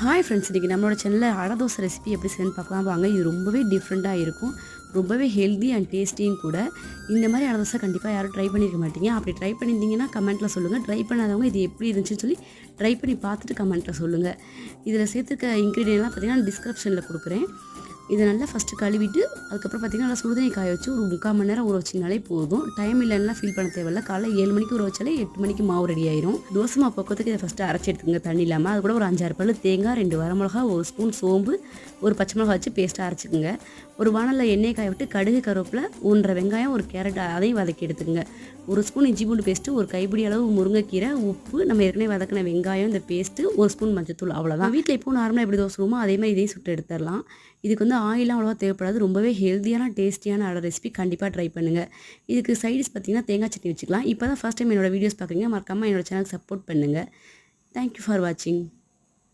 Hi friends, இன்றைக்கி நம்மளோட சேனலில் அடை தோசை ரெசிபி எப்படி செய்யணும்னு பார்க்கலாம் வாங்க. இது ரொம்பவே டிஃப்ரெண்ட்டாக இருக்கும், ரொம்பவே ஹெல்தி அண்ட் டேஸ்டியும் கூட. இந்த மாதிரி அடை தோசை கண்டிப்பாக யாரும் ட்ரை பண்ணியிருக்க மாட்டீங்க. அப்படி ட்ரை பண்ணியிருந்தீங்கன்னா கமெண்ட்டில் சொல்லுங்கள். ட்ரை பண்ணாதவங்க இது எப்படி இருந்துச்சுன்னு சொல்லி ட்ரை பண்ணி பார்த்துட்டு கமெண்ட்டில் சொல்லுங்கள். இதில் சேர்த்துக்க இன்க்ரீடியன்ட்லாம் பார்த்தீங்கன்னா டிஸ்கிரிப்ஷனில் கொடுக்குறேன். இதை நல்லா ஃபஸ்ட்டு கழுவிட்டு அதுக்கப்புறம் பார்த்திங்கன்னா நல்லா சுடுதண்ணி காய வச்சு ஒரு 3/4 மணி நேரம் ஊற வச்சிங்கனாலே போதும். டைம் இல்லைன்னா ஃபீல் பண்ண தேவையில்ல. காலைல 7 மணிக்கு ஊற வச்சாலே 8 மணிக்கு மாவு ரெடி ஆயிரும். தோசை மாவு பக்கத்துக்கு இதை ஃபஸ்ட்டு அரைச்சி எடுத்துங்க தண்ணி இல்லாமல். அது கூட ஒரு 5-6 பல் தேங்காய், 2 வரமிளகா, 1 ஸ்பூன் சோம்பு, ஒரு பச்சை மிளகா வச்சு பேஸ்ட்டாக அரைச்சிக்கோங்க. ஒரு வானலில் எண்ணெய் காய விட்டு கடுகு, கருவேப்பிலை, 1 வெங்காயம், ஒரு கேரட் அதையும் வதக்கி எடுத்துக்கோங்க. 1 ஸ்பூன் இஞ்சி பூண்டு பேஸ்ட்டு, ஒரு கைப்பிடி அளவு முருங்கைக்கீரை, உப்பு, நம்ம ஏற்கனவே வதக்கின வெங்காயம், இந்த பேஸ்ட்டு, 1 ஸ்பூன் மஞ்சத்தூள், அவ்வளோதான். வீட்டில் இப்போ நார்மலாக எப்படி தோசை சுடுமோ அதே மாதிரி இதையும் சுட்டு எடுத்துடலாம். இதுக்கு வந்து ஆயிலாம் அவ்வளோவா தேவைப்படாது. ரொம்பவே ஹெல்த்தியான டேஸ்டியான அடை ரெசிபி கண்டிப்பாக ட்ரை பண்ணுங்கள். இதுக்கு சைடிஸ் பார்த்தீங்கன்னா தேங்காய் சட்னி வச்சுக்கலாம். இப்போ தான் ஃபஸ்ட் டைம் என்னோட வீடியோஸ் பார்க்குறீங்க, மறக்காமல் என்னோட சேனலுக்கு சப்போர்ட் பண்ணுங்கள். தேங்க்யூ ஃபார் வாட்சிங்.